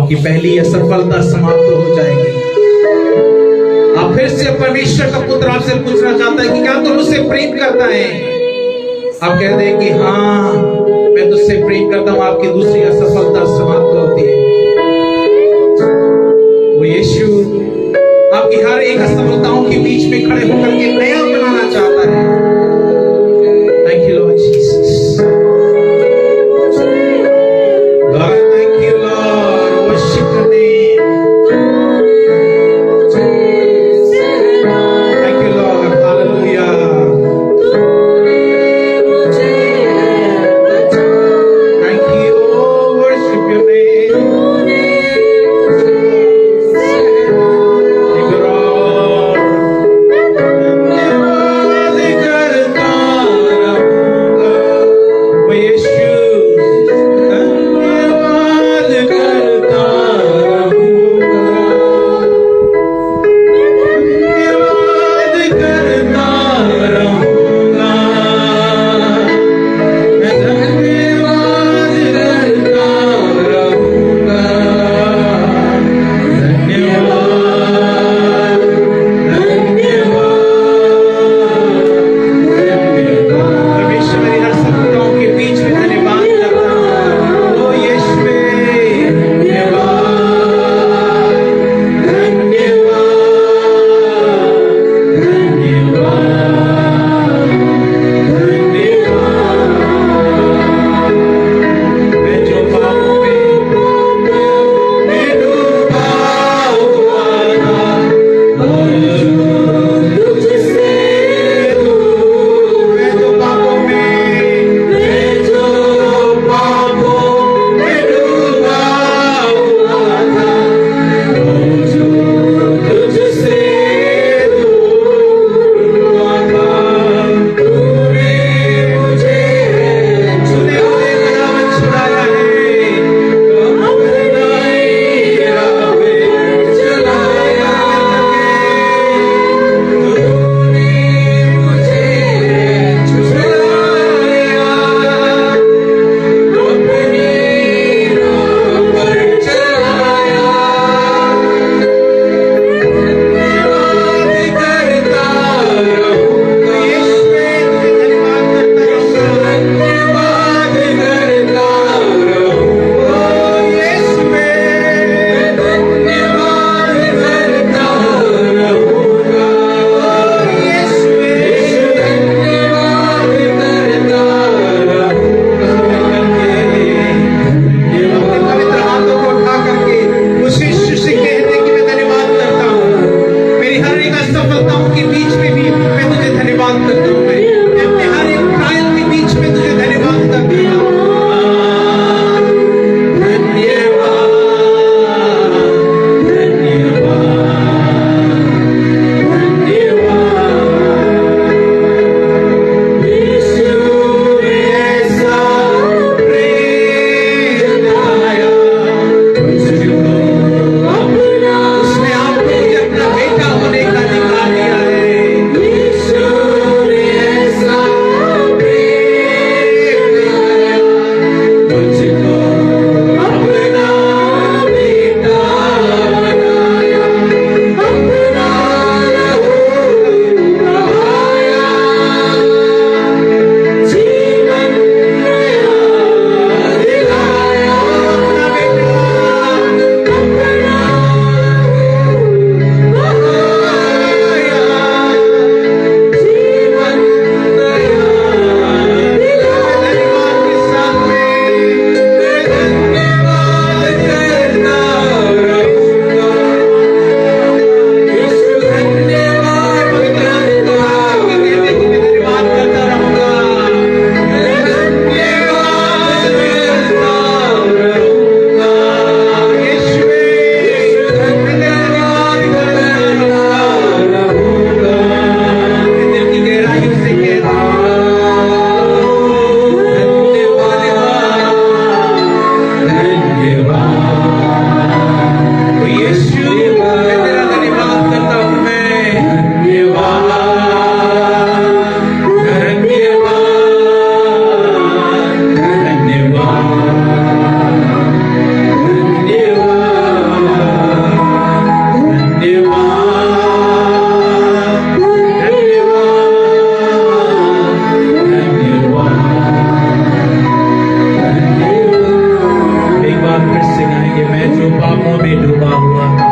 आपकी पहली असफलता समाप्त हो जाएगी। आप फिर से परमेश्वर का पुत्र आपसे पूछना चाहता है कि क्या तुम मुझसे प्रेम करता है? आप कह दें कि हाँ मैं तुझसे प्रेम करता हूं, आपकी दूसरी असफलता समाप्त होती है। वो यीशु आपकी हर एक असफलताओं के बीच में खड़े होकर के नया बनाना चाहता है। Thank you Lord Jesus. Lord thank you Lord, worship your name. Thank you Lord, hallelujah. Thank you, worship your name. Thank you Lord. कि मैं जो पापों में डूबा हुआ था,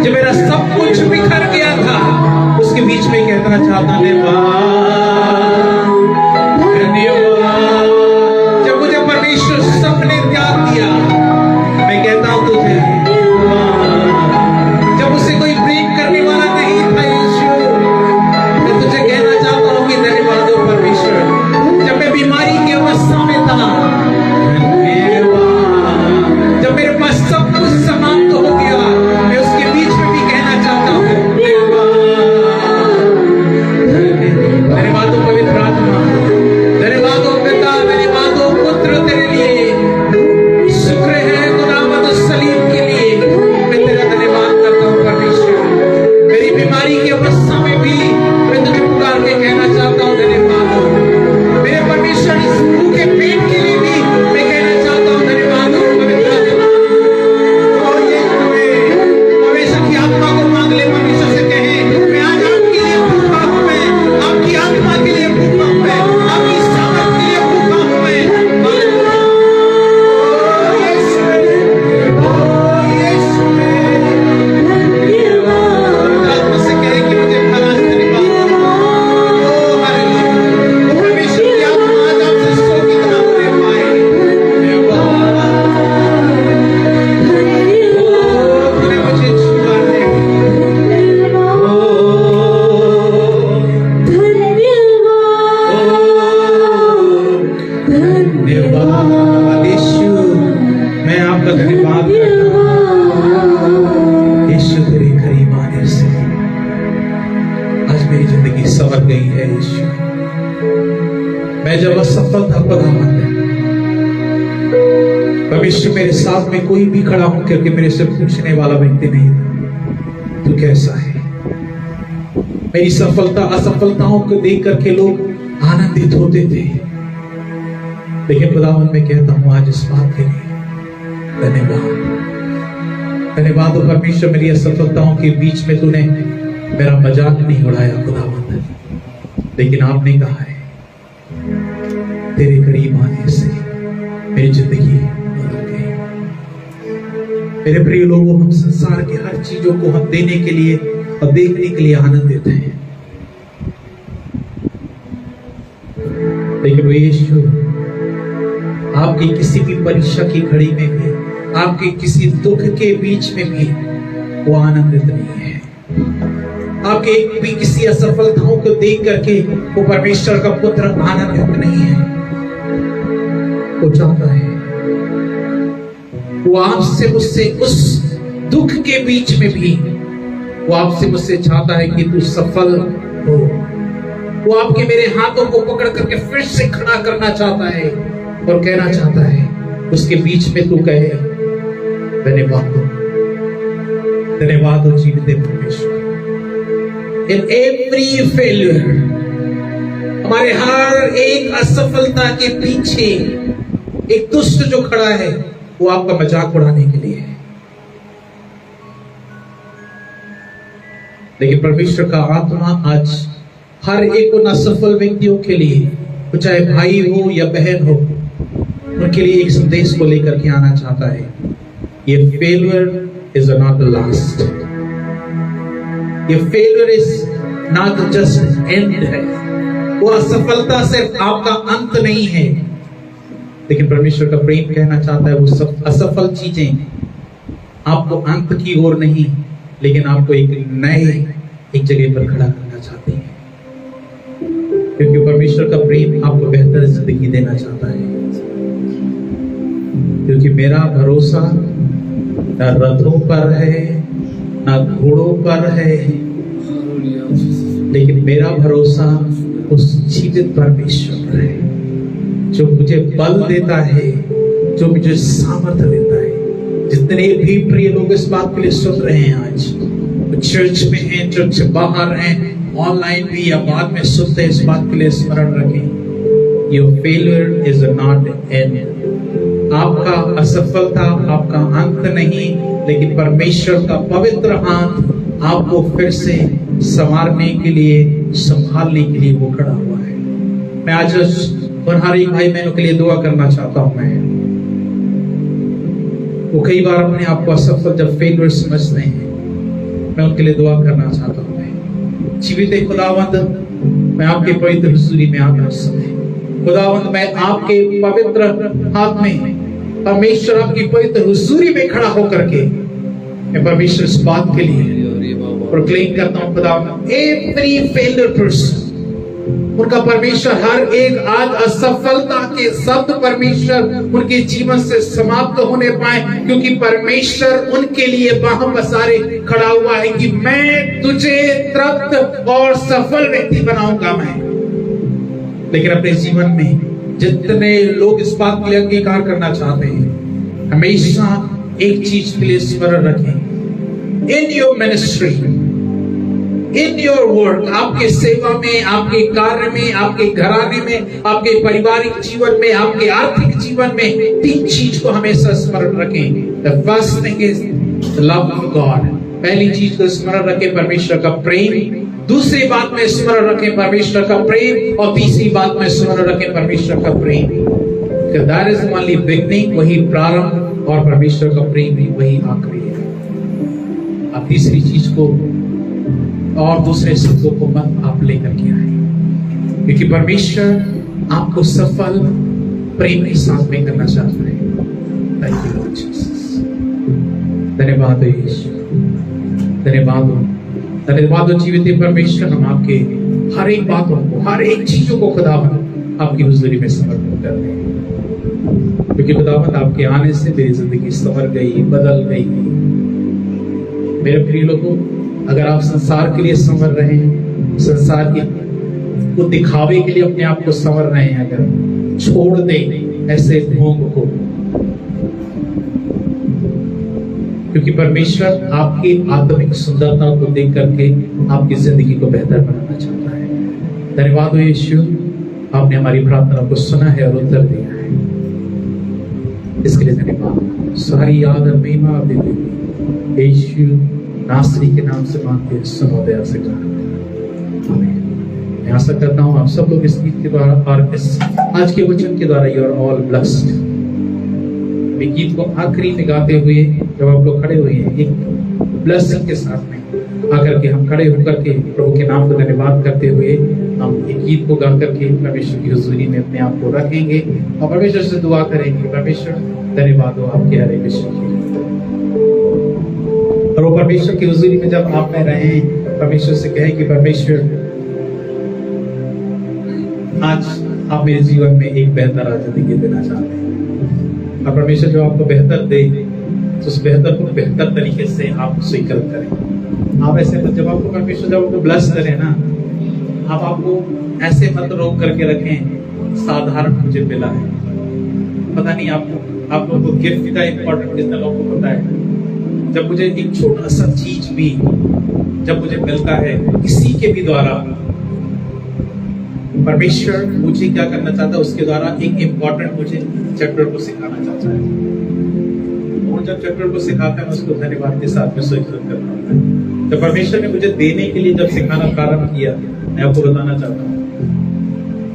जब मेरा सब कुछ बिखर गया था, उसके बीच में कहना चाहता धन्यवाद। जब मुझे परमेश्वर सबने त्याग दिया, मैं कहता हूं तुझे जब उसे कोई प्रेम करने वाला नहीं था यीशु, मैं तुझे कहना चाहता हूं कि धन्यवाद हो परमेश्वर। जब मैं बीमारी की अवस्था में था, जब मेरे पास सब कुछ समाप्त हो गया, मैं उसके बीच में भी कहना चाहता हूँ धन्यवाद हो पवित्र आत्मा, धन्यवाद हो पिता, धन्यवाद हो पुत्र, तेरे लिए शुक्र है खुदावंद उस सलीब के लिए। मैं तेरा धन्यवाद करता हूँ परमेश्वर। मेरी बीमारी की अवस्था में भी मैं तुझे पुकार के कहना चाहता हूँ धन्यवाद हो मेरे परमेश्वर। इस भूखे पेट के लिए भी मैं कहना चाहता हूँ धन्यवाद हो पवित्र आत्मा को मांग ले, परमेश्वर से कहे मैं आज आपके लिए भूखा हूं, मैं आपकी आत्मा के लिए भूखा हूं, मैं आपकी सामर्थ के लिए भूखा हूं, मैं आत्मा से कहे कि मुझे खलास धन्यवाद परमेश्वर की आत्मा आज आपसे सो की तरह होने पाए। तूने मुझे छुआ है, धन्यवाद यीशु। मैं आपका धन्यवाद करता हूं यीशु, तेरे करीब आने से आज मेरी जिंदगी संवर गई है यीशु। मैं जब असफल था खुदावंद, परमेश्वर मेरे साथ में कोई भी खड़ा होकर के मेरे से पूछने वाला व्यक्ति नहीं था तू कैसा है। मेरी सफलता असफलताओं को देख करके लोग आनंदित होते थे, लेकिन खुदावंद मैं कहता हूं आज इस बात के लिए धन्यवाद। धन्यवाद हो परमेश्वर, मेरी असफलताओं के बीच में तूने मेरा मजाक नहीं उड़ाया खुदावंद, लेकिन आपने कहा है तेरे करीब आने से मेरी जिंदगी बदल गई। मेरे प्रिय लोगों, हम संसार के हर चीजों को हम देने के लिए और देखने के लिए आनंदित हैं, लेकिन वो यीशु आपकी किसी भी परीक्षा की घड़ी में भी, आपके किसी दुख के बीच में भी वो आनंदित नहीं है। आपके एक भी किसी असफलताओं को देख करके वो परमेश्वर का पुत्र आनंदित नहीं है। वो चाहता है वो आपसे मुझसे उस दुख के बीच में भी वो आपसे मुझसे चाहता है कि तू सफल हो। वो आपके मेरे हाथों को पकड़ करके फिर से खड़ा करना चाहता है और कहना चाहता है, उसके बीच में तू कहे धन्यवाद हो, धन्यवाद हो जीवित परमेश्वर। इन एवरी फेल्यूर, हमारे हर एक असफलता के पीछे एक दुष्ट जो खड़ा है, वो आपका मजाक उड़ाने के लिए है। लेकिन परमेश्वर का आत्मा आज हर एक उन असफल व्यक्तियों के लिए, चाहे भाई हो या बहन हो, उनके लिए एक संदेश को लेकर के आना चाहता है। ये failure is not the last, ये failure is not just end है। वो असफलता सिर्फ आपका अंत नहीं है, लेकिन परमेश्वर का प्रेम कहना चाहता है वो सब असफल चीजें आपको अंत की ओर नहीं, लेकिन आपको एक जगह पर खड़ा करना चाहते हैं, क्योंकि परमेश्वर का प्रेम आपको बेहतर जिंदगी देना चाहता है। क्योंकि मेरा भरोसा न रथों पर है न घोड़ों पर है, लेकिन मेरा भरोसा उस जीवित परमेश्वर पर है, जो मुझे बल देता है, जो मुझे सामर्थ्य देता है। जितने भी प्रिय लोग इस बात के लिए सुन रहे हैं, आज चर्च में हैं, चर्च से बाहर हैं, ऑनलाइन भी या बाद में सुनते हैं, इस बात के लिए स्मरण रखें, your failure is not and. आपका असफलता आपका अंत नहीं, लेकिन परमेश्वर का पवित्र हाथ आपको फिर से संवारने के लिए, संभालने के लिए वो खड़ा हुआ है। मैं आज उन हर एक भाई बहनों के लिए दुआ करना चाहता हूं। मैं वो कई बार अपने आप को असफल जब फेलियर समझते हैं, मैं उनके लिए दुआ करना चाहता हूं। मैं जीवित खुदावंद, मैं आपके पवित्र हुजूरी में आता हूं। खुदावंद, मैं आपके पवित्र हाथ में, परमेश्वर आपकी पवित्र हुजूरी में खड़ा होकर के मैं परमेश्वर इस बात के लिए प्रोक्लेम करता हूं, खुदावंद एवरी फेलियर पर्सन, उनका परमेश्वर हर एक आज असफलता के शब्द परमेश्वर उनके जीवन से समाप्त होने पाए, क्योंकि परमेश्वर उनके लिए वहां पसारे खड़ा हुआ है कि मैं तुझे तृप्त और सफल व्यक्ति बनाऊंगा। मैं लेकिन अपने जीवन में जितने लोग इस बात के लिए अंगीकार करना चाहते हैं, हमेशा एक चीज के लिए स्मरण रखें, in your ministry, in your work, आपके सेवा में, आपके कार्य में, आपके घराने में, आपके पारिवारिक जीवन में, आपके आर्थिक जीवन में, तीन चीज को हमेशा स्मरण रखें। The first thing is the love of God. पहली चीज को स्मरण रखें, परमेश्वर का प्रेम। दूसरी बात में स्मरण रखें परमेश्वर का प्रेम, और तीसरी बात में स्मरण रखें परमेश्वर का प्रेम। दैट इज ओनली बिगनिंग, वही प्रारंभ, और परमेश्वर का प्रेम ही वही आखिरी है। आप तीसरी चीज को और दूसरे शब्दों को मत आप लेकर के आए, क्योंकि परमेश्वर आपको सफल प्रेम के साथ में करना चाहता है। Thank you Lord Jesus. धन्यवाद हो यीशु, धन्यवाद हो, धन्यवाद हो जीवित परमेश्वर। हम आपके हर एक बातों को, हर एक चीजों को खुदावंद आपकी हुजूरी में समर्पित करते हैं, क्योंकि खुदावंद आपके आने से मेरी जिंदगी संवर गई, बदल गई। मेरे प्रिय लोगों, अगर आप संसार के लिए संवर रहे हैं, संसार के को दिखावे के लिए अपने आप को संवर रहे हैं, अगर छोड़ दें ऐसे ढोंग को, क्योंकि परमेश्वर आपकी आत्मिक सुंदरता को देख करके आपकी जिंदगी को बेहतर बनाना चाहता है। धन्यवाद हो यीशु, आपने हमारी प्रार्थना को सुना है और उत्तर दिया है, इसके लिए धन्यवाद। सारी याद और महिमा आप देते यीशु नासरी के नाम से मांगते हैं, सुनो दया से आमीन। मैं आशा करता हूँ आप सब लोग इस गीत के द्वारा और इस आज के वचन के द्वारा यू आर ऑल ब्लेस्ड। मैं गीत को आखिरी में गाते हुए जब आप लोग खड़े हुए हैं, एक ब्लेसिंग के साथ में आकर के हम खड़े होकर के प्रभु के नाम को धन्यवाद करते हुए हम एक गीत को गा करके परमेश्वर की हुजूरी में अपने आप को रखेंगे और परमेश्वर से दुआ करेंगे। परमेश्वर धन्यवाद हो आपके हरे कृष्ण की। और वो परमेश्वर की हुजूरी में जब आप में रहे, परमेश्वर से कहें कि परमेश्वर आज आप मेरे जीवन में एक बेहतर जिंदगी देना चाहते हैं, और परमेश्वर जो आपको बेहतर दे तो उस बेहतर को बेहतर तरीके से आप स्वीकार करें। आप ऐसे मत, जब आपको परमेश्वर जब आपको ब्लेस करे ना, आप आपको ऐसे मत रोक करके रखें साधारण मुझे मिला है। पता नहीं आपको, आप लोगों को गिफ्ट का इंपॉर्टेंट जितना लोगों को पता है। जब मुझे एक छोटा सा चीज भी जब मुझे मिलता है किसी के भी द्वारा, परमेश्वर मुझे क्या करना चाहता है, उसके द्वारा एक इंपॉर्टेंट मुझे चैप्टर को सिखाना चाहता है। और जब चैप्टर को सिखाता है, उसको धन्यवाद के साथ में स्वीकृत करना होता है। जब परमेश्वर ने मुझे देने के लिए जब सिखाना प्रारंभ किया, मैं आपको बताना चाहता हूँ,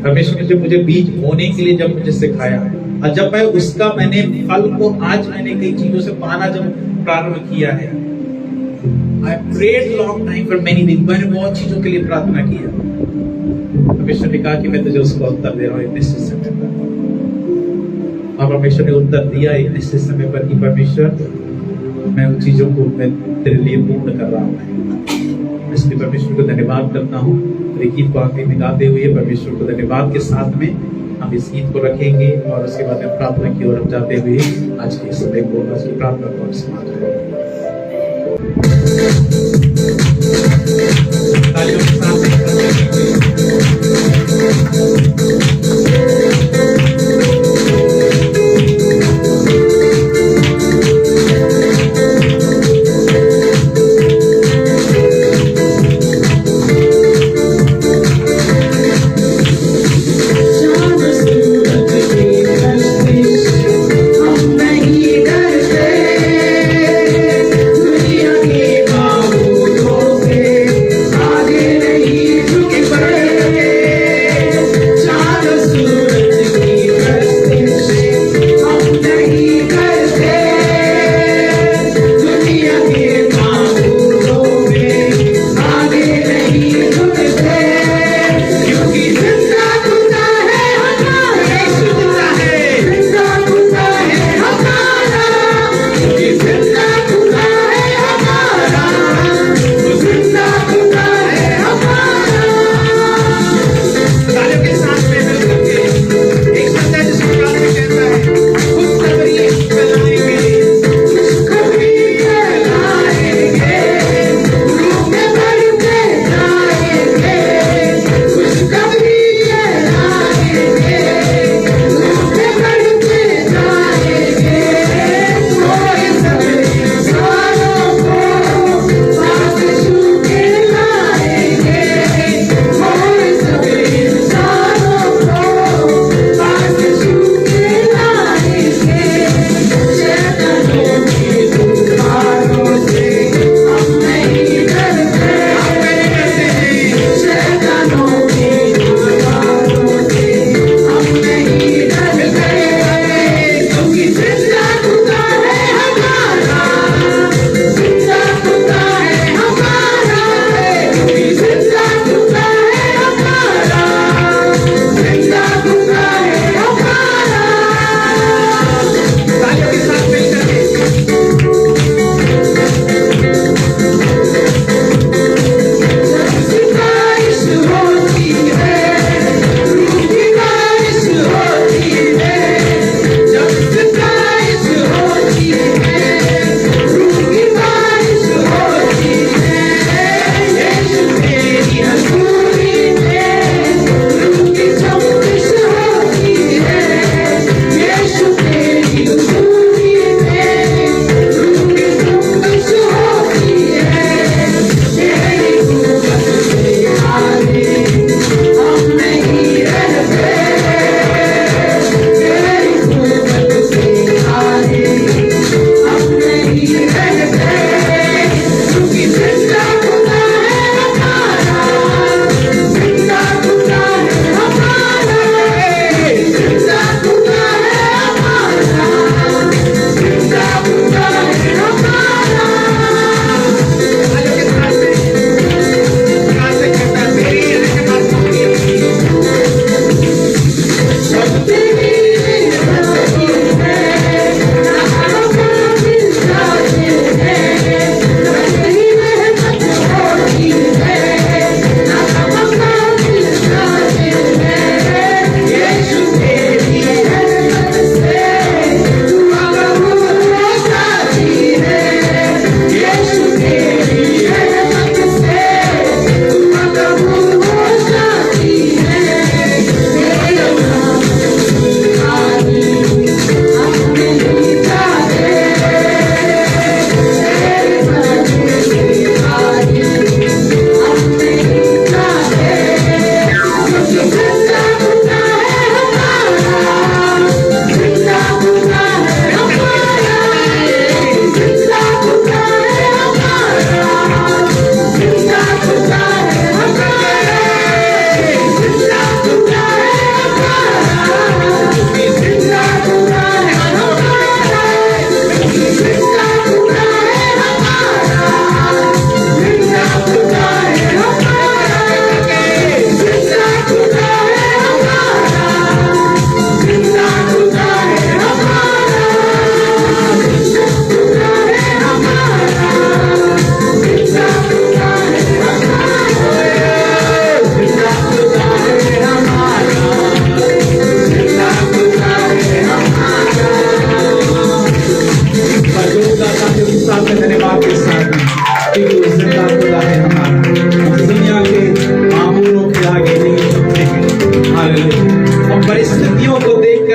परमेश्वर ने जब मुझे बीज बोने के लिए जब मुझे सिखाया, और जब मैं उसका मैंने फल को आज मैंने कई चीजों से पाना जब प्रारंभ किया है, I prayed long time for many things। मैंने बहुत चीजों के लिए प्रार्थना किया। परमेश्वर ने कहा कि मैं तुझे उसका उत्तर दे रहा हूँ एक निश्चित समय पर। और परमेश्वर ने उत्तर दिया एक निश्चित समय पर कि परमेश्वर, मैं उन चीजों को मैं तेरे लिए पूर्ण कर रहा हूँ। इसलिए परमेश्वर को धन्यवाद करता हूँ। एक गीत को आखिरी में गाते हुए परमेश्वर को धन्यवाद के साथ में हम इस गीत को रखेंगे, और उसके बाद में प्रार्थना की ओर हम जाते हुए आज के समय को, आज की प्रार्थना को समाप्त करेंगे। तालियों के साथ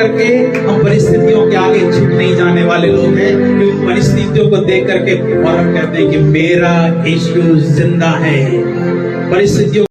करके हम परिस्थितियों के आगे झुक नहीं जाने वाले लोग हैं, क्योंकि परिस्थितियों को देख करके और हम कहते हैं कि मेरा यीशु जिंदा है। परिस्थितियों